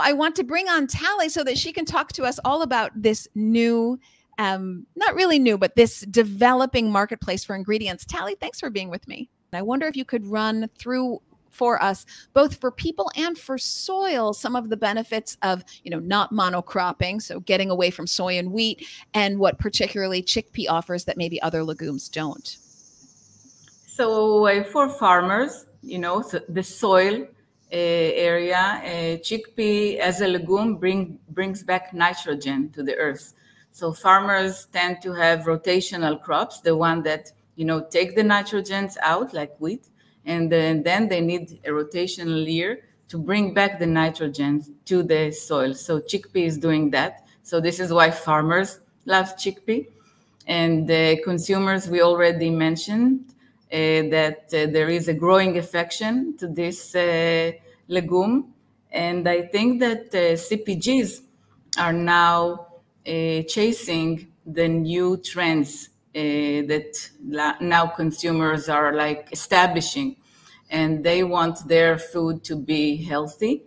I want to bring on Taly so that she can talk to us all about this new, not really new, but this developing marketplace for ingredients. Taly, thanks for being with me. I wonder if you could run through for us, both for people and for soil, some of the benefits of, not monocropping, so getting away from soy and wheat, and what particularly chickpea offers that maybe other legumes don't. So for farmers, so the soil area, chickpea as a legume brings back nitrogen to the earth. So farmers tend to have rotational crops, the one that, take the nitrogens out like wheat, and then they need a rotational year to bring back the nitrogen to the soil. So chickpea is doing that. So this is why farmers love chickpea. And consumers, we already mentioned that there is a growing affection to this legume. And I think that CPGs are now chasing the new trends that now consumers are like establishing, and they want their food to be healthy,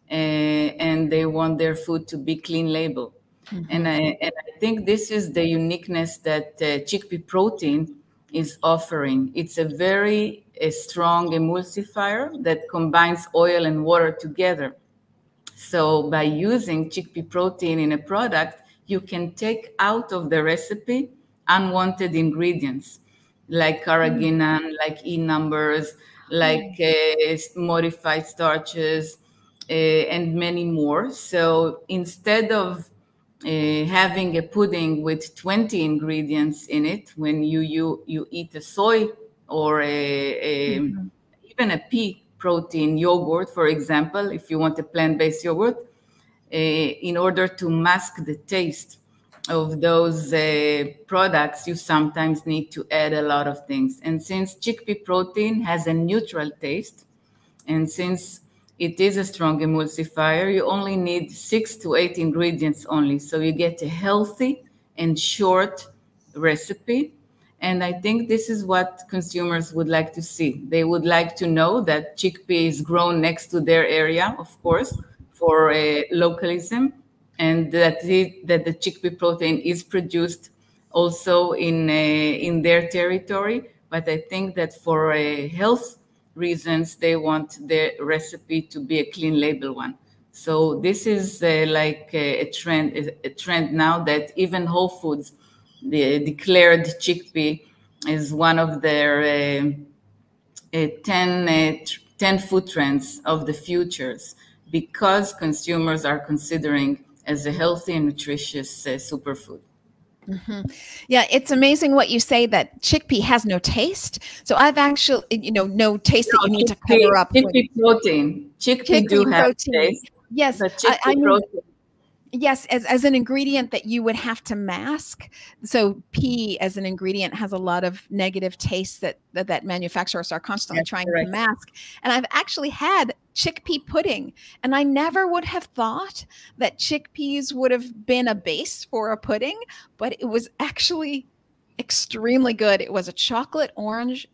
and they want their food to be clean label. Mm-hmm. And I think this is the uniqueness that chickpea protein is offering. It's a very strong emulsifier that combines oil and water together. So by using chickpea protein in a product, you can take out of the recipe unwanted ingredients like carrageenan, like E numbers, like modified starches, and many more. So instead of having a pudding with 20 ingredients in it, when you eat a soy or even a pea protein yogurt, for example, if you want a plant-based yogurt, in order to mask the taste of those products, you sometimes need to add a lot of things. And since chickpea protein has a neutral taste, and since it is a strong emulsifier, you only need 6 to 8 ingredients only. So you get a healthy and short recipe. And I think this is what consumers would like to see. They would like to know that chickpea is grown next to their area, of course, for localism, and that the chickpea protein is produced also in their territory. But I think that for health reasons, they want the recipe to be a clean label one. So this is like a trend now that even Whole Foods declared chickpea as one of their 10 food trends of the futures, because consumers are considering as a healthy and nutritious superfood. Mm-hmm. Yeah, it's amazing what you say, that chickpea has no taste. So I've actually, no taste that you need to cover up. Chickpea protein. Chickpea do have taste. Yes, I mean, yes, as an ingredient that you would have to mask. So pea as an ingredient has a lot of negative tastes that manufacturers are constantly trying to mask. And I've actually had chickpea pudding, and I never would have thought that chickpeas would have been a base for a pudding, but it was actually extremely good. It was a chocolate orange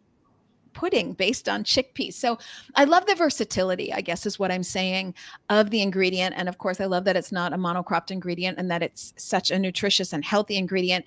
pudding based on chickpeas. So I love the versatility, I guess is what I'm saying, of the ingredient. And of course, I love that it's not a monocropped ingredient and that it's such a nutritious and healthy ingredient.